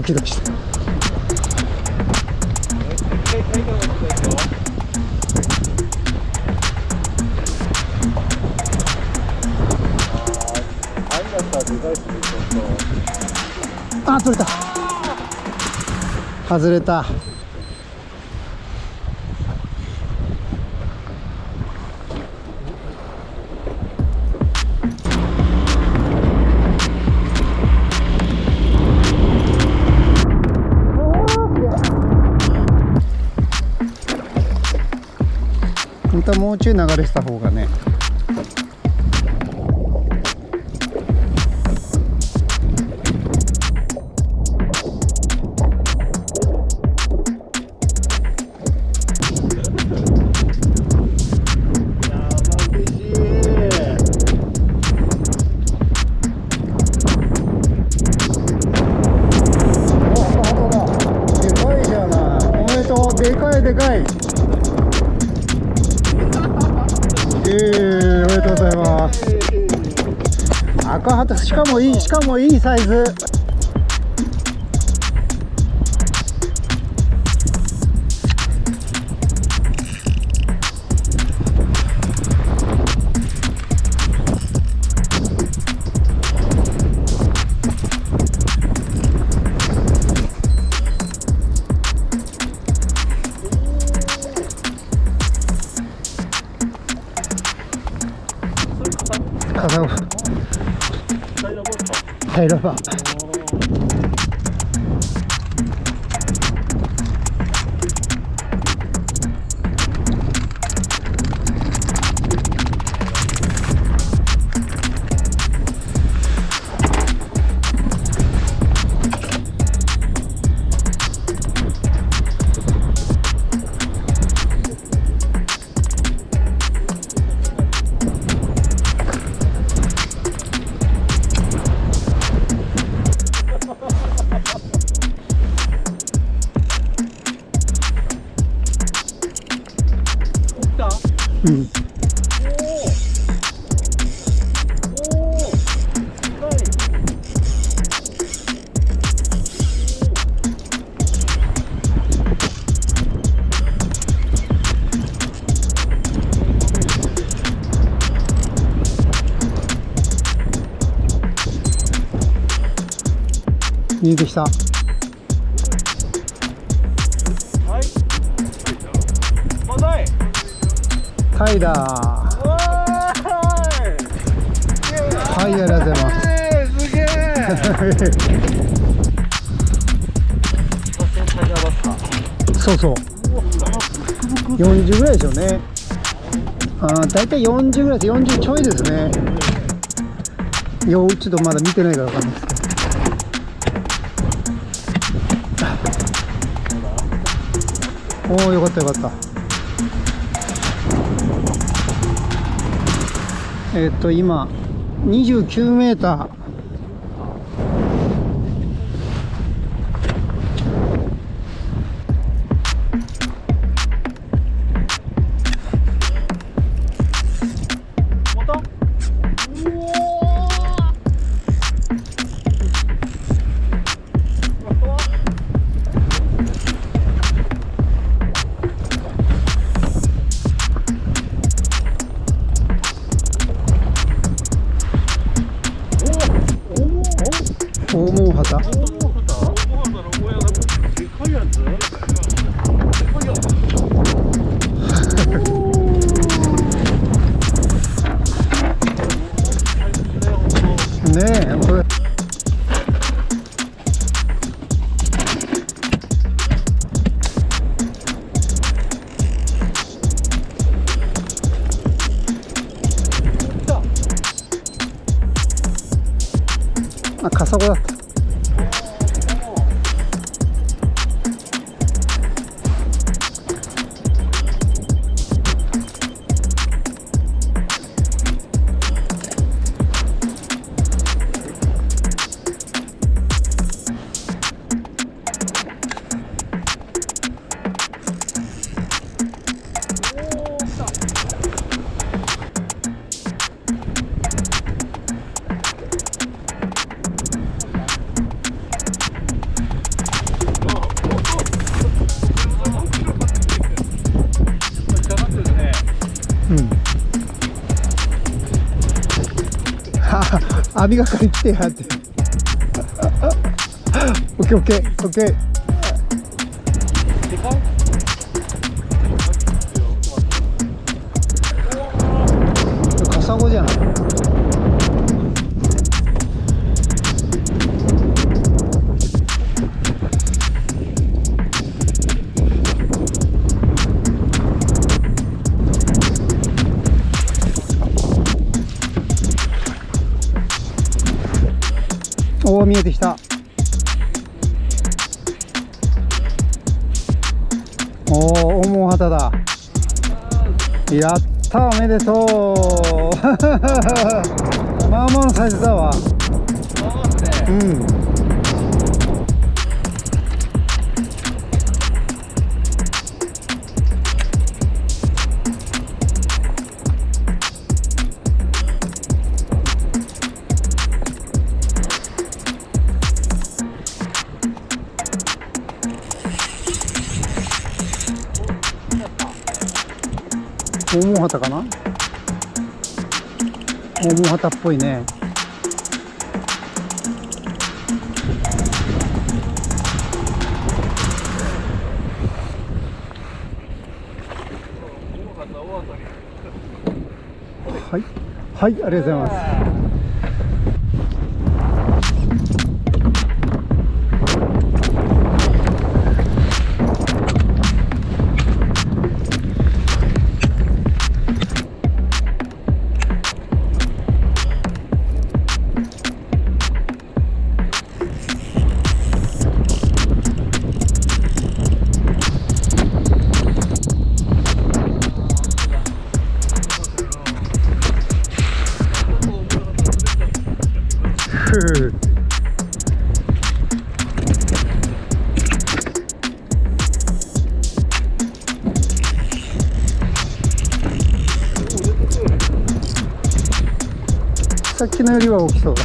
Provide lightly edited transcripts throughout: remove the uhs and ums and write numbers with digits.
キドキした。あ、取れた。外れた。本当はもうちょい流れてた方がね。でかいでかい。おめでとうございます。赤旗、しかもいいサイズ。タイラバ。うん。見えてきた。タイだ。はい、ありがとうございます。すげえ。そうそう。40ぐらいでしょうね。だいたい40ぐらいです。40ちょいですね。いや、ちょっとまだ見てないからわかんないですけど。おお、よかったよかった。今29メーター。大毛旗。ねえ、これ。あ、カサゴだった。網がかり来てやってオッケーオッケーオッケー。カサゴじゃない。おお、見えてきた。おお、大物旗だ。やったー、おめでとうまあまあのサイズだわ。うん。大物旗かな。大物旗っぽいね。はいはい、ありがとうございます。さっきのよりは大きそうだ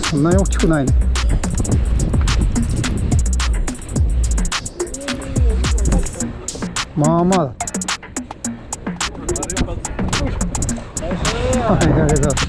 そんなに大きくないね。まあまあだ。はい、ありがとうございます。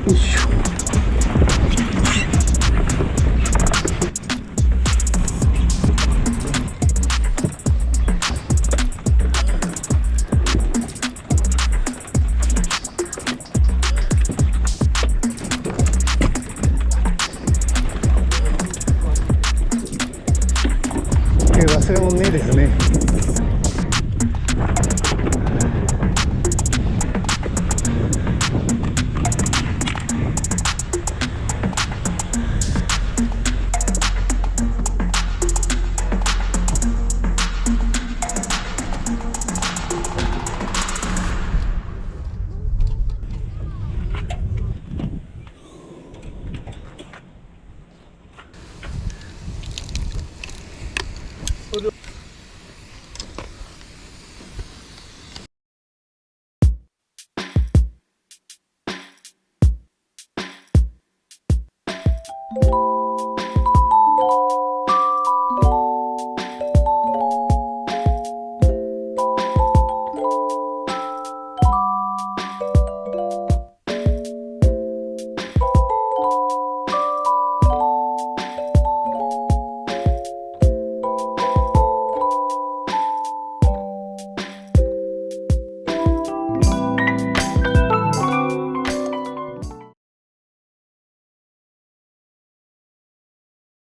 よいしょ。忘れ物ねえですね。